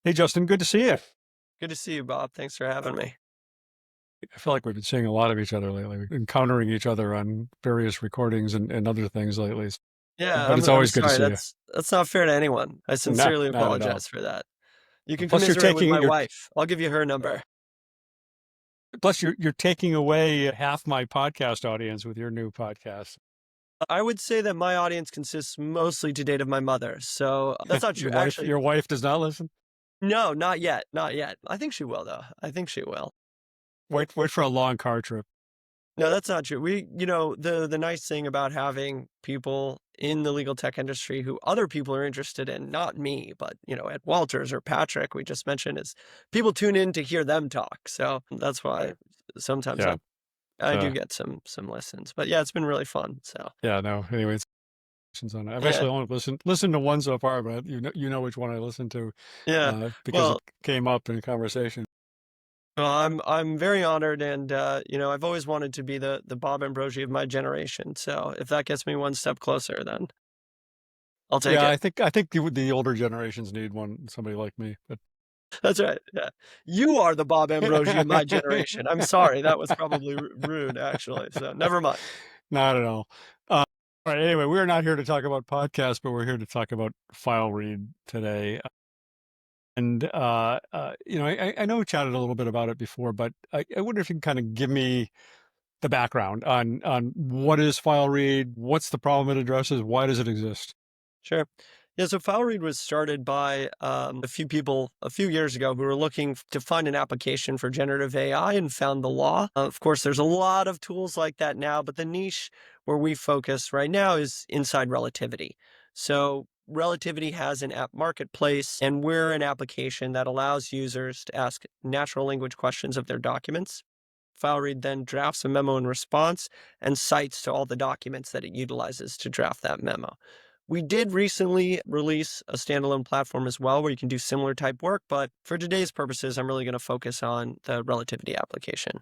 Hey, Justin, good to see you. Good to see you, Bob. Thanks for having me. I feel like we've been seeing a lot of each other lately, encountering each other on various recordings and other things lately. Yeah, But it's I'm always good to sorry. see you. That's not fair to anyone. I No, sincerely not at all. apologize for that. You can Plus, you're commiserate with taking my you're wife. I'll give you her number. plus you're taking away half my podcast audience with your new podcast. I would say that my audience consists mostly to date of my mother. So that's not true. Actually, Your wife does not listen. no, not yet. Not yet. I think she will, though. I think she will. Wait for a long car trip. No, that's not true. The nice thing about having people in the legal tech industry who other people are interested in, not me, but at Walters or Patrick, we just mentioned, is people tune in to hear them talk. So that's why sometimes Yeah. I do Uh, get some listens. But yeah, it's been really fun. So yeah. No. Anyways, on it. I've yeah, actually only listened to one so far, but you know which one I listened to, yeah. because it Well, came up in conversation. I'm very honored, and I've always wanted to be the Bob Ambrogi of my generation. So if that gets me one step closer, then I'll take Yeah, it. I think the older generations need somebody like me, but. That's right, yeah. You are the Bob Ambrogi of my generation. I'm sorry, that was probably rude, actually, so never mind. Not at all. All right. Anyway, we're not here to talk about podcasts, but we're here to talk about file read today. And I know we chatted a little bit about it before, but I wonder if you can kind of give me the background on what is file read, what's the problem it addresses, why does it exist? Sure. Yeah, so Fileread was started by a few people a few years ago who were looking to find an application for generative AI and found the law. Of course, there's a lot of tools like that now, but the niche where we focus right now is inside Relativity. So Relativity has an app marketplace, and we're an application that allows users to ask natural language questions of their documents. Fileread then drafts a memo in response and cites to all the documents that it utilizes to draft that memo. We did recently release a standalone platform as well where you can do similar type work, but for today's purposes, I'm really going to focus on the Relativity application.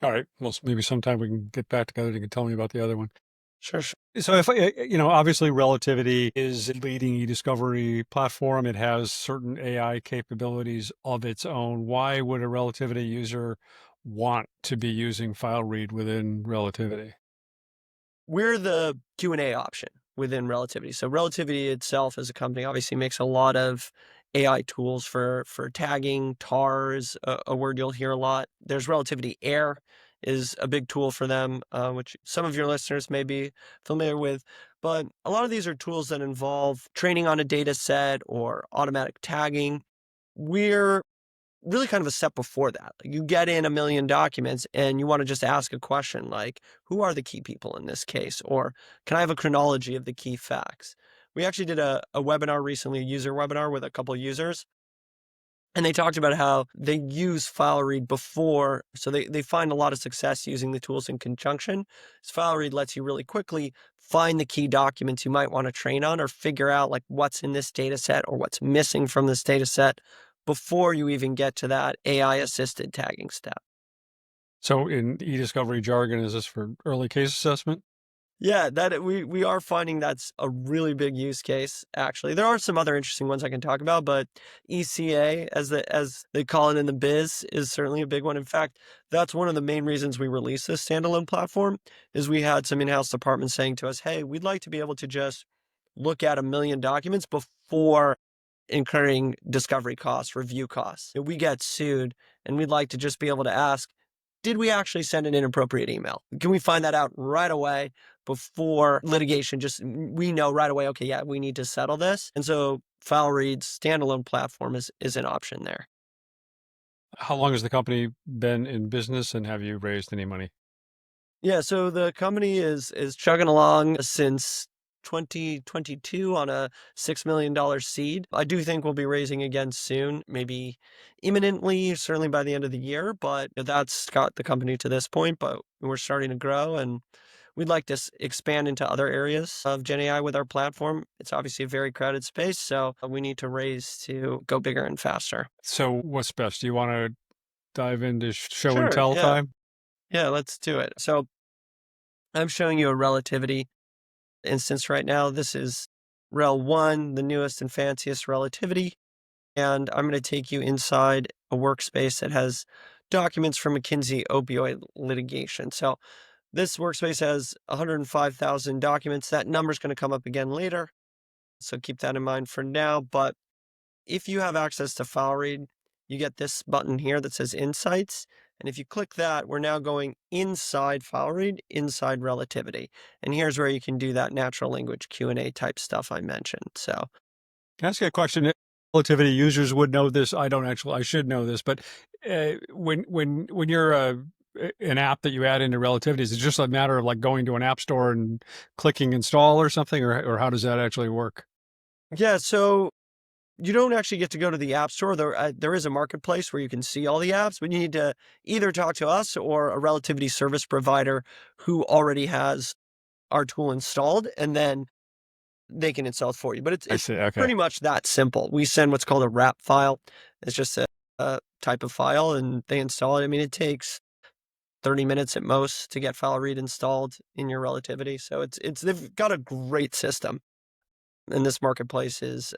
All right. Well, maybe sometime we can get back together. You can tell me about the other one. Sure, sure. So obviously Relativity is a leading eDiscovery platform. It has certain AI capabilities of its own. Why would a Relativity user want to be using file read within Relativity? We're the Q&A option within Relativity. So Relativity itself as a company obviously makes a lot of AI tools for tagging. TAR is a word you'll hear a lot. There's Relativity Air is a big tool for them, which some of your listeners may be familiar with. But a lot of these are tools that involve training on a data set or automatic tagging. We're really kind of a step before that. Like, you get in a million documents and you want to just ask a question like, who are the key people in this case? Or can I have a chronology of the key facts? We actually did a webinar recently, a user webinar with a couple of users, and they talked about how they use FileRead before. So they find a lot of success using the tools in conjunction. So FileRead lets you really quickly find the key documents you might want to train on or figure out like what's in this data set or what's missing from this data set before you even get to that AI assisted tagging step. So in eDiscovery jargon, is this for early case assessment? Yeah, that we are finding that's a really big use case, actually. There are some other interesting ones I can talk about, but ECA, as they call it in the biz, is certainly a big one. In fact, that's one of the main reasons we released this standalone platform, is we had some in-house departments saying to us, hey, we'd like to be able to just look at a million documents before incurring discovery costs, review costs. If we get sued, and we'd like to just be able to ask, did we actually send an inappropriate email? Can we find that out right away before litigation? Just we know right away, okay, yeah, we need to settle this. And so FileRead's standalone platform is an option there. How long has the company been in business, and have you raised any money? Yeah, so the company is chugging along since 2022 on a $6 million seed. I do think we'll be raising again soon, maybe imminently, certainly by the end of the year, but that's got the company to this point, but we're starting to grow and we'd like to expand into other areas of Gen AI with our platform. It's obviously a very crowded space, so we need to raise to go bigger and faster. So what's best? Do you want to dive into show and Sure, tell yeah. time? Yeah, let's do it. So I'm showing you a relativity instance right now. This is Rel 1, the newest and fanciest relativity. and I'm going to take you inside a workspace that has documents from McKinsey opioid litigation. So this workspace has 105,000 documents. That number is going to come up again later. So keep that in mind for now. But if you have access to Fileread, you get this button here that says Insights. And if you click that, we're now going inside Fileread, inside Relativity. And here's where you can do that natural language Q&A type stuff I mentioned. So Can I ask you a question? Relativity users would know this. I don't actually. I should know this, but when you're an app that you add into Relativity, is it just a matter of like going to an app store and clicking install or something, or how does that actually work? yeah, so you don't actually get to go to the App Store. There is a marketplace where you can see all the apps, but you need to either talk to us or a Relativity service provider who already has our tool installed, and then they can install it for you. But it's I it's see. Okay. pretty much that simple. We send what's called a wrap file. It's just a type of file, and they install it. I mean, it takes 30 minutes at most to get Fileread installed in your Relativity. So it's they've got a great system, and this marketplace is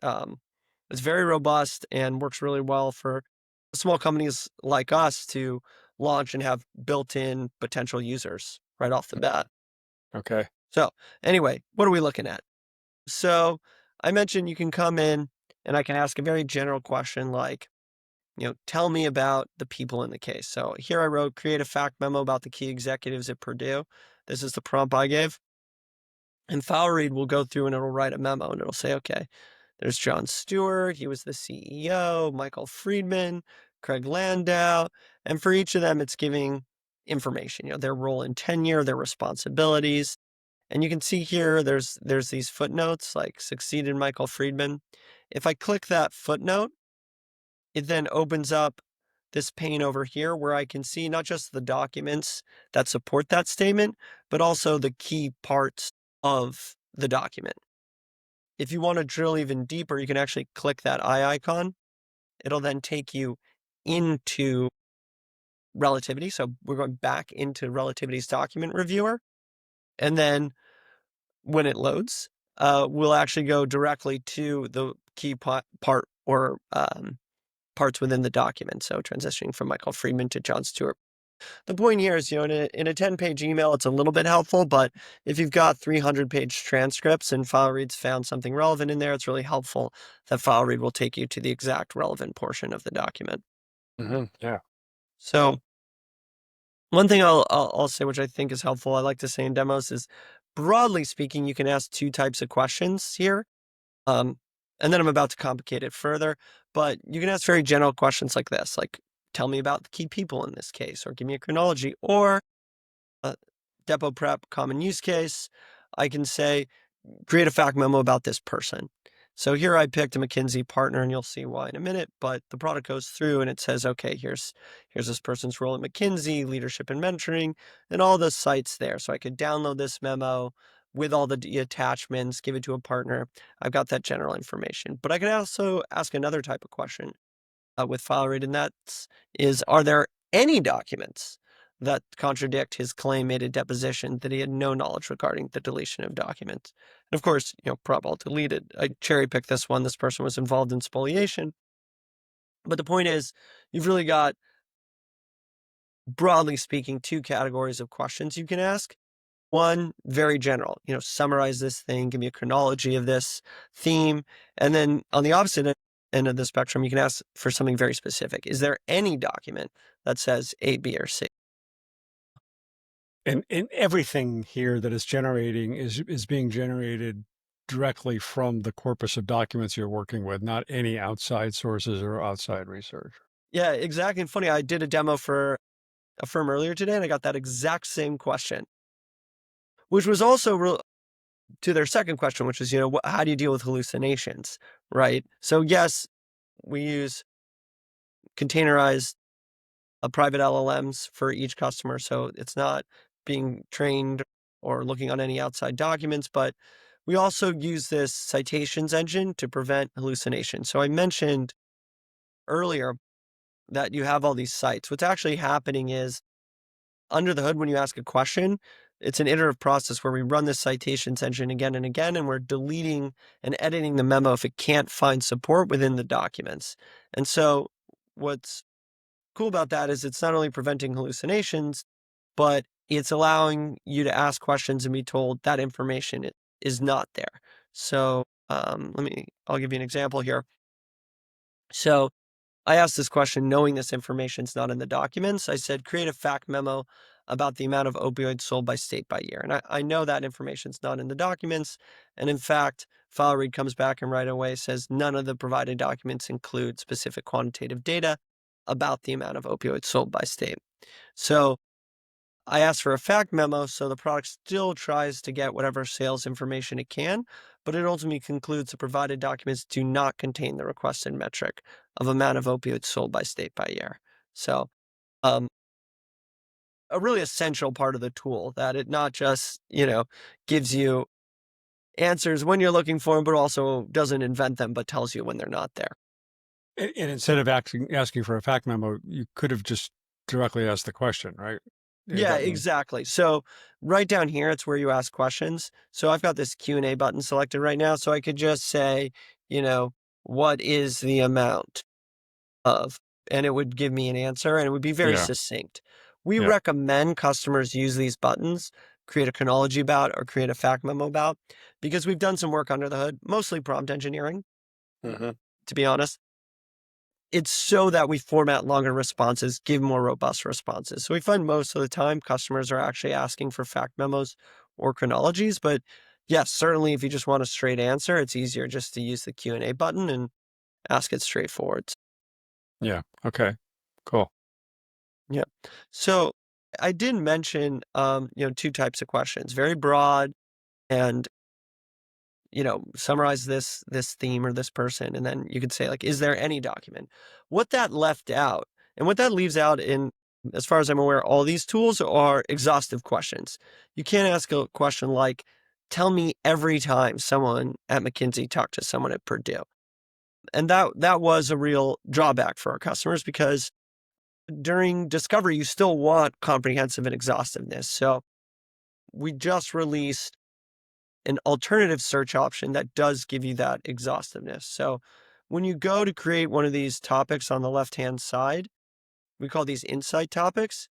it's very robust and works really well for small companies like us to launch and have built-in potential users right off the bat. Okay. So anyway, what are we looking at? So I mentioned you can come in and I can ask a very general question like, tell me about the people in the case. So here I wrote, create a fact memo about the key executives at Purdue. This is the prompt I gave. And Fileread will go through and it'll write a memo and it'll say, okay, there's John Stewart. He was the CEO, Michael Friedman, Craig Landau. And for each of them, it's giving information, their role in tenure, their responsibilities. And you can see here, there's these footnotes like succeeded Michael Friedman. If I click that footnote, it then opens up this pane over here where I can see not just the documents that support that statement, but also the key parts of the document. If you want to drill even deeper, you can actually click that eye icon. It'll then take you into Relativity. So we're going back into Relativity's document reviewer. And then when it loads, we'll actually go directly to the key part or parts within the document. So transitioning from Michael Friedman to John Stewart. The point here is, in a 10-page email, it's a little bit helpful, but if you've got 300-page transcripts and Fileread's found something relevant in there, it's really helpful that Fileread will take you to the exact relevant portion of the document. Yeah. So one thing I'll say, which I think is helpful, I like to say in demos is, broadly speaking, you can ask two types of questions here. And then I'm about to complicate it further, but you can ask very general questions like this, like, tell me about the key people in this case, or give me a chronology, or depot prep common use case. I can say, create a fact memo about this person. So here I picked a McKinsey partner, and you'll see why in a minute, but the product goes through and it says, okay, here's this person's role at McKinsey, leadership and mentoring, and all the sites there. So I could download this memo with all the attachments, give it to a partner. I've got that general information, but I can also ask another type of question with Fileread, and are there any documents that contradict his claim made at deposition that he had no knowledge regarding the deletion of documents? And of course, prop all deleted. I cherry picked this one. This person was involved in spoliation. But the point is, you've really got, broadly speaking, two categories of questions you can ask. One, very general, summarize this thing, give me a chronology of this theme. And then on the opposite end of the spectrum, you can ask for something very specific. Is there any document that says A, B, or C? And everything here that is generating is being generated directly from the corpus of documents you're working with, not any outside sources or outside research. Yeah, exactly. And funny, I did a demo for a firm earlier today, and I got that exact same question, which was also to their second question, which is, how do you deal with hallucinations, right? So yes, we use containerized private LLMs for each customer. So it's not being trained or looking on any outside documents, but we also use this citations engine to prevent hallucination. So I mentioned earlier that you have all these sites. What's actually happening is, under the hood, when you ask a question, it's an iterative process where we run this citations engine again and again, and we're deleting and editing the memo if it can't find support within the documents. And so what's cool about that is it's not only preventing hallucinations, but it's allowing you to ask questions and be told that information is not there. So I'll give you an example here. So I asked this question knowing this information's not in the documents. I said, create a fact memo about the amount of opioids sold by state by year. And I know that information's not in the documents. And in fact, Fileread comes back and right away says none of the provided documents include specific quantitative data about the amount of opioids sold by state. So I asked for a fact memo, so the product still tries to get whatever sales information it can, but it ultimately concludes the provided documents do not contain the requested metric of amount of opioids sold by state by year. So, um, a really essential part of the tool that it not just, gives you answers when you're looking for them, but also doesn't invent them, but tells you when they're not there. And instead of asking for a fact memo, you could have just directly asked the question, right? Yeah, exactly. So right down here, it's where you ask questions. So I've got this Q&A button selected right now. So I could just say, what is the amount of, and it would give me an answer and it would be very Yeah. succinct. We Yeah. recommend customers use these buttons, create a chronology about or create a fact memo about, because we've done some work under the hood, mostly prompt engineering, to be honest. It's so that we format longer responses, give more robust responses. So we find most of the time customers are actually asking for fact memos or chronologies. But yes, certainly if you just want a straight answer, it's easier just to use the Q&A button and ask it straightforward. Yeah. Okay. Cool. Yeah. So I did mention, two types of questions, very broad and summarize this theme or this person, and then you could say like, is there any document? What that left out and what that leaves out in, as far as I'm aware, all these tools are exhaustive questions. You can't ask a question like, tell me every time someone at McKinsey talked to someone at Purdue. And that was a real drawback for our customers because during discovery, you still want comprehensive and exhaustiveness. So we just released an alternative search option that does give you that exhaustiveness. So when you go to create one of these topics on the left-hand side, we call these insight topics,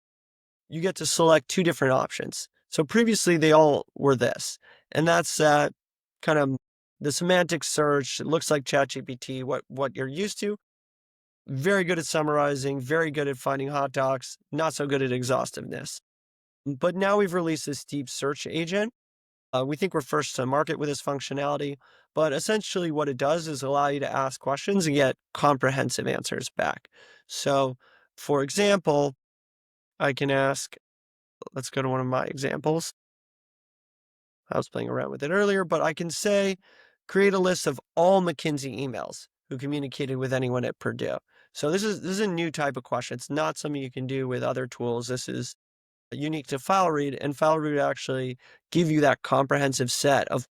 you get to select two different options. So previously they all were this, and that's kind of the semantic search. It looks like ChatGPT, what you're used to. Very good at summarizing, very good at finding hot docs, not so good at exhaustiveness. But now we've released this deep search agent. We think we're first to market with this functionality, but essentially what it does is allow you to ask questions and get comprehensive answers back. So, for example, I can ask, let's go to one of my examples. I was playing around with it earlier, but I can say, create a list of all McKinsey emails who communicated with anyone at Purdue. So this is a new type of question. It's not something you can do with other tools. This is unique to Fileread, and Fileread actually give you that comprehensive set of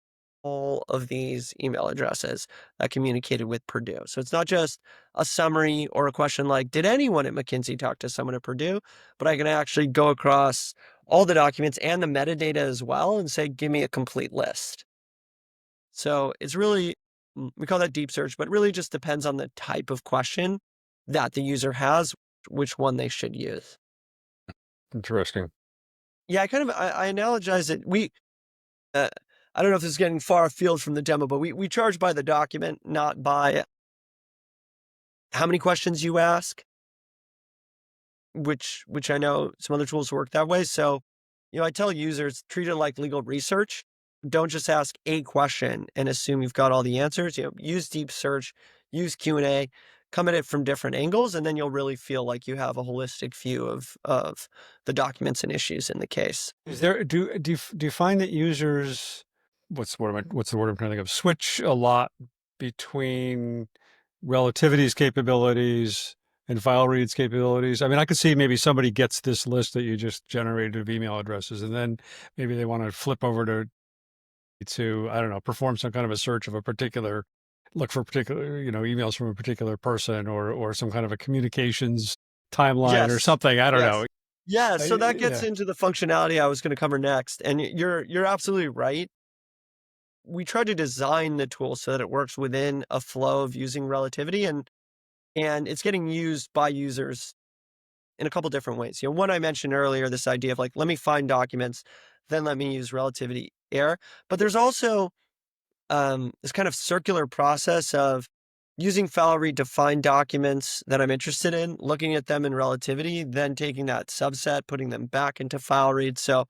all of these email addresses that communicated with Purdue. So it's not just a summary or a question like, did anyone at McKinsey talk to someone at Purdue? But I can actually go across all the documents and the metadata as well and say, give me a complete list. So it's really, we call that deep search, but it really just depends on the type of question that the user has, which one they should use. Interesting. Yeah, I analogize it. I don't know if this is getting far afield from the demo, but we charge by the document, not by how many questions you ask, which I know some other tools work that way. So, I tell users, treat it like legal research. Don't just ask a question and assume you've got all the answers. Use deep search, use Q&A, come at it from different angles, and then you'll really feel like you have a holistic view of the documents and issues in the case. Is there do you find that users what's the word I'm trying to think of, switch a lot between Relativity's capabilities and Fileread's capabilities? I mean, I could see maybe somebody gets this list that you just generated of email addresses, and then maybe they want to flip over to I don't know, perform some kind of a search of a particular, look for particular, emails from a particular person or some kind of a communications timeline or Yes. something. I don't know. Yes. Yeah, so that gets Yeah. into the functionality I was gonna cover next, and you're absolutely right. We try to design the tool so that it works within a flow of using relativity, and it's getting used by users in a couple different ways. One I mentioned earlier, this idea of like, let me find documents, then let me use relativity error. But there's also this kind of circular process of using Fileread to find documents that I'm interested in, looking at them in relativity, then taking that subset, putting them back into Fileread. So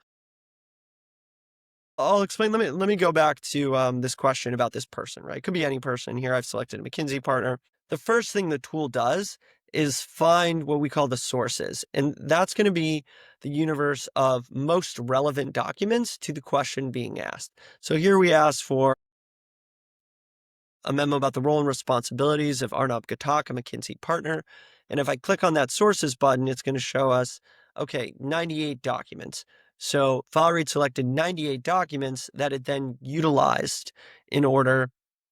I'll explain. Let me go back to this question about this person, right? It could be any person. Here I've selected a McKinsey partner. The first thing the tool does is find what we call the sources. And that's going to be the universe of most relevant documents to the question being asked. So here we ask for a memo about the role and responsibilities of Arnab Ghatak, a McKinsey partner. And if I click on that sources button, it's going to show us, okay, 98 documents. So Fileread selected 98 documents that it then utilized in order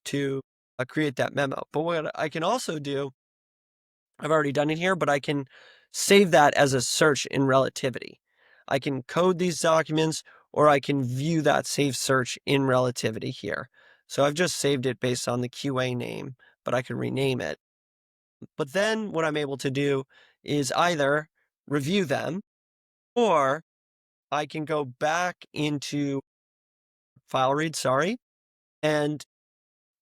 to create that memo. But what I can also do, I've already done it here, but I can save that as a search in relativity. I can code these documents, or I can view that saved search in relativity here. So I've just saved it based on the QA name, but I can rename it. But then what I'm able to do is either review them, or I can go back into Fileread, and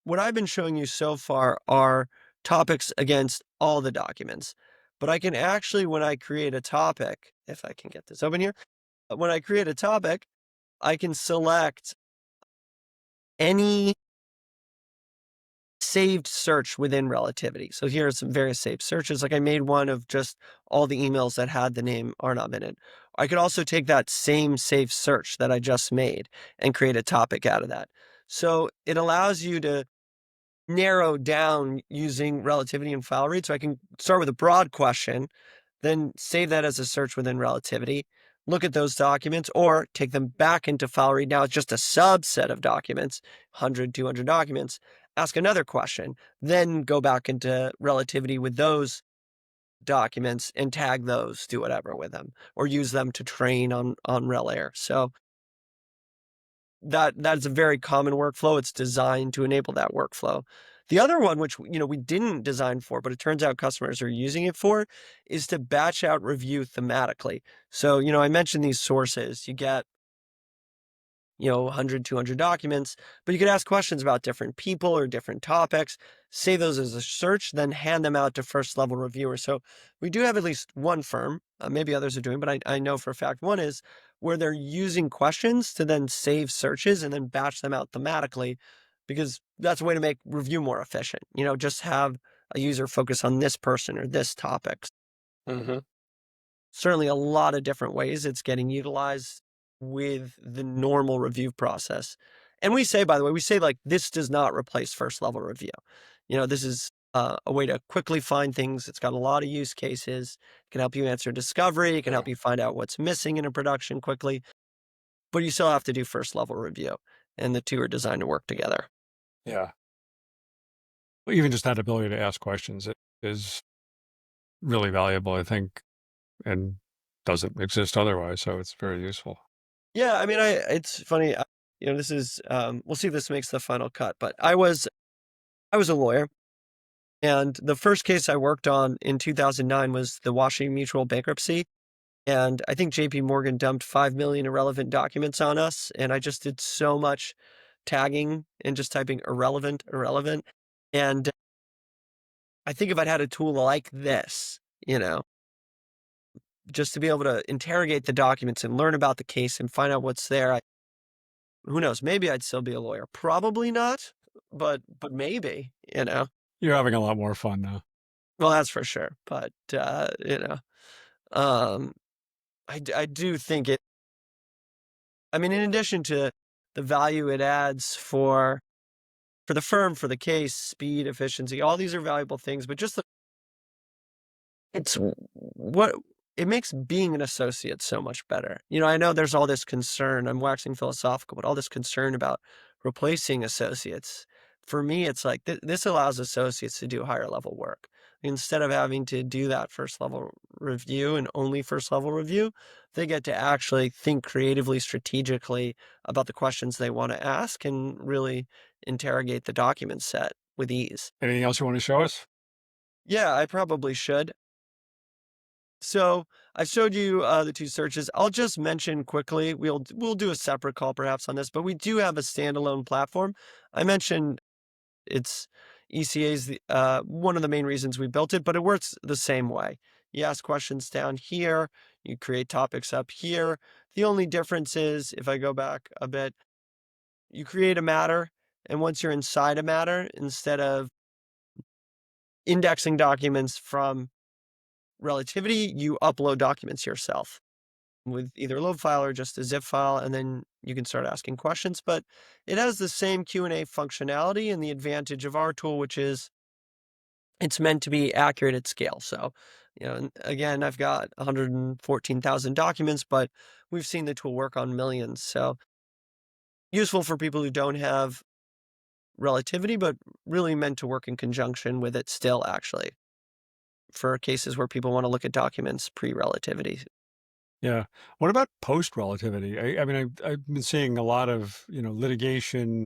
what I've been showing you so far are topics against all the documents. But I can actually, when I create a topic, if I can get this open here, when I create a topic, I can select any saved search within relativity. So here are some various saved searches. Like I made one of just all the emails that had the name Arnab in it. I could also take that same saved search that I just made and create a topic out of that. So it allows you to narrow down using relativity and Fileread. So I can start with a broad question, then save that as a search within relativity, look at those documents, or take them back into Fileread. Now it's just a subset of documents, 100, 200 documents, ask another question, then go back into relativity with those documents and tag those, do whatever with them, or use them to train on RelAir. So that's a very common workflow. It's designed to enable that workflow. The other one, which we didn't design for, but it turns out customers are using it for, is to batch out review thematically. So, I mentioned these sources. You get 100, 200 documents, but you could ask questions about different people or different topics, save those as a search, then hand them out to first level reviewers. So we do have at least one firm, maybe others are doing, but I know for a fact one is where they're using questions to then save searches and then batch them out thematically, because that's a way to make review more efficient. Just have a user focus on this person or this topic. Mm-hmm. Certainly a lot of different ways it's getting utilized with the normal review process. And we say, by the way, like, this does not replace first level review. This is a way to quickly find things. It's got a lot of use cases. It can help you answer discovery. It can help you find out what's missing in a production quickly, but you still have to do first level review, and the two are designed to work together. Yeah. Well, even just that ability to ask questions is really valuable, I think, and doesn't exist otherwise. So it's very useful. Yeah, I mean, it's funny. This is we'll see if this makes the final cut. But I was a lawyer, and the first case I worked on in 2009 was the Washington Mutual bankruptcy. And I think JP Morgan dumped 5 million irrelevant documents on us. And I just did so much tagging and just typing irrelevant. And I think if I'd had a tool like this, just to be able to interrogate the documents and learn about the case and find out what's there, who knows, maybe I'd still be a lawyer. Probably not, but maybe, You're having a lot more fun now. Well, that's for sure. But, um, I do think in addition to the value it adds for the firm, for the case, speed, efficiency, all these are valuable things, but just it's what it makes being an associate so much better. I know there's all this concern, I'm waxing philosophical, but all this concern about replacing associates. For me, it's like this allows associates to do higher level work. Instead of having to do that first level review and only first level review, they get to actually think creatively, strategically about the questions they want to ask and really interrogate the document set with ease. Anything else you want to show us? Yeah, I probably should. So I showed you the two searches. I'll just mention quickly. We'll do a separate call perhaps on this, but we do have a standalone platform. I mentioned it's ECA is one of the main reasons we built it, but it works the same way. You ask questions down here, you create topics up here. The only difference is, if I go back a bit, you create a matter, and once you're inside a matter, instead of indexing documents from Relativity, you upload documents yourself with either a load file or just a zip file, and then you can start asking questions. But it has the same Q&A functionality and the advantage of our tool, which is it's meant to be accurate at scale. So, and again, I've got 114,000 documents, but we've seen the tool work on millions. So useful for people who don't have Relativity, but really meant to work in conjunction with it still, actually, for cases where people want to look at documents pre-Relativity. Yeah. What about post relativity? I mean, I've been seeing a lot of, litigation,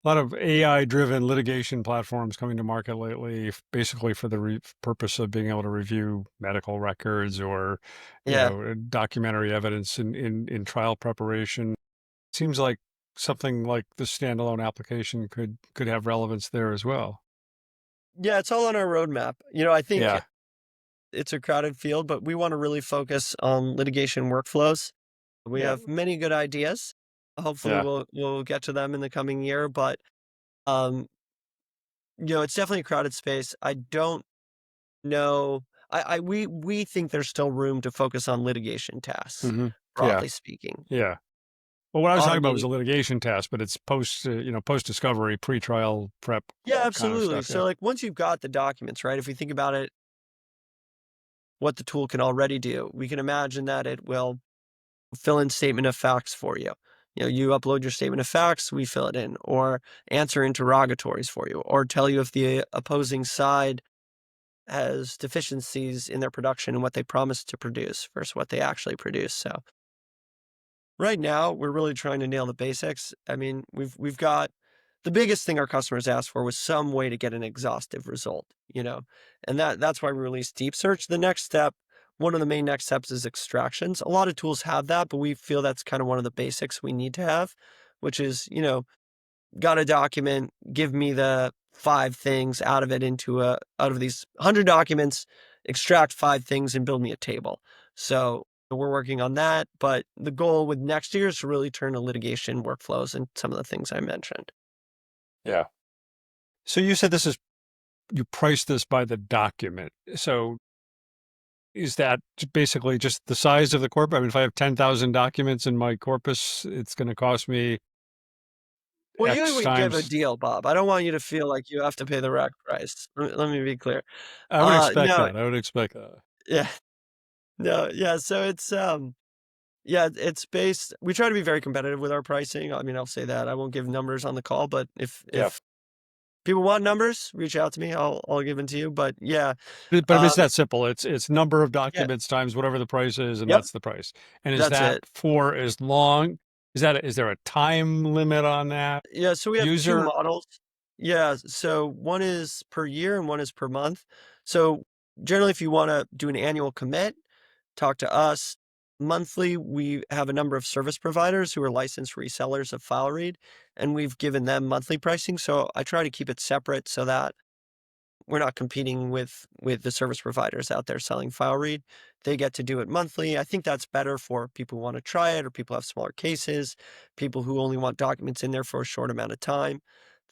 a lot of AI driven litigation platforms coming to market lately, basically for the purpose of being able to review medical records or, Yeah. documentary evidence in trial preparation. Seems like something like the standalone application could have relevance there as well. Yeah, it's all on our roadmap. I think Yeah. it's a crowded field, but we want to really focus on litigation workflows. We Yeah. have many good ideas. Hopefully Yeah. we'll get to them in the coming year, but um, it's definitely a crowded space. I don't know. We think there's still room to focus on litigation tasks, Hmm. Yeah. broadly speaking. Yeah. Well, what I was talking about was Automating. a litigation task, but it's post discovery, pre-trial prep Yeah, kind of absolutely. stuff. Yeah. So like once you've got the documents, right? If we think about it, what the tool can already do, we can imagine that it will fill in statement of facts for you. You upload your statement of facts, we fill it in, or answer interrogatories for you, or tell you if the opposing side has deficiencies in their production and what they promised to produce versus what they actually produce. So right now, we're really trying to nail the basics. I mean, we've got the biggest thing our customers asked for was some way to get an exhaustive result, and that's why we released deep search. The next step, one of the main next steps is extractions. A lot of tools have that, but we feel that's kind of one of the basics we need to have, which is, got a document, give me the 5 things out of it out of these 100 documents, extract 5 things and build me a table. So we're working on that, but the goal with next year is to really turn to litigation workflows and some of the things I mentioned. Yeah. So you said you price this by the document. So is that basically just the size of the corpus? I mean, if I have 10,000 documents in my corpus, it's going to cost me Well, usually X we give a times. deal, Bob. I don't want you to feel like you have to pay the rack price. Let me be clear. I would expect No, that. I would expect that. yeah, no, yeah. So yeah, it's based. We try to be very competitive with our pricing. I mean, I'll say that I won't give numbers on the call, but Yeah. if people want numbers, reach out to me. I'll give them to you. But yeah, But it's um, that simple. It's number of yeah, documents times whatever the price is, and yep, that's the price. And is that's that it. for as long? Is there a time limit on that? Yeah, so we have 2 User. models. Yeah, so one is per year and one is per month. So generally, if you want to do an annual commit, talk to us. Monthly, we have a number of service providers who are licensed resellers of Fileread, and we've given them monthly pricing. So I try to keep it separate so that we're not competing with the service providers out there selling Fileread. They get to do it monthly. I think that's better for people who want to try it or people who have smaller cases, people who only want documents in there for a short amount of time.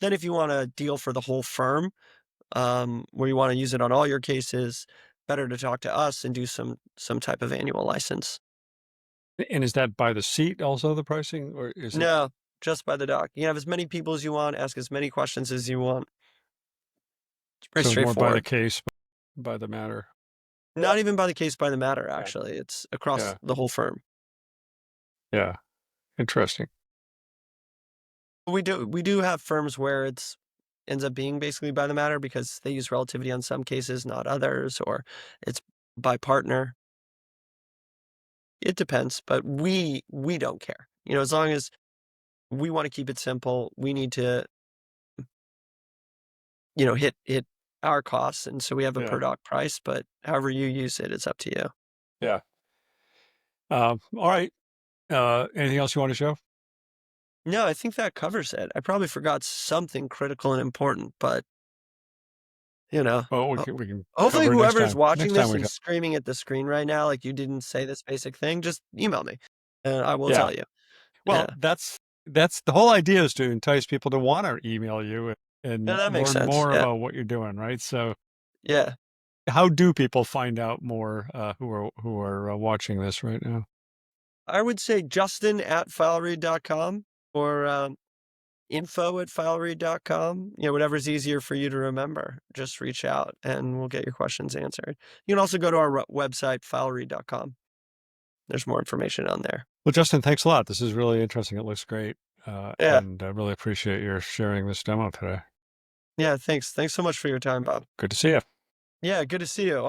Then if you want a deal for the whole firm, where you want to use it on all your cases, better to talk to us and do some type of annual license. And is that by the seat also the pricing, or is it No, just by the doc. You can have as many people as you want, ask as many questions as you want. It's pretty so more by the straightforward. case, by the matter? Not even by the case by the matter, Yeah. actually. It's across Yeah. the whole firm. Yeah. Interesting. We do have firms where it's ends up being basically by the matter because they use relativity on some cases, not others, or it's by partner. It depends, but we don't care. As long as we want to keep it simple, we need to, hit our costs, and so we have a Yeah. per doc price, but however you use it, it's up to you. Yeah. All right. Anything else you want to show? No, I think that covers it. I probably forgot something critical and important, but, Oh, ho we can hopefully cover it next whoever's time. Next watching time this we and talk. screaming at the screen right now, like, "You didn't say this basic thing," just email me, and I will Yeah. tell you. Well, Yeah. that's the whole idea, is to entice people to want to email you Yeah, and that makes learn sense. more Yeah. about what you're doing, right? So, Yeah. how do people find out more who are watching this right now? I would say justin@fileread.com or, info@fileread.com. Whatever's easier for you to remember. Just reach out, and we'll get your questions answered. You can also go to our website, fileread.com. There's more information on there. Well, Justin, thanks a lot. This is really interesting. It looks great. Yeah. And I really appreciate your sharing this demo today. Yeah, thanks. Thanks so much for your time, Bob. Good to see you. Yeah, good to see you.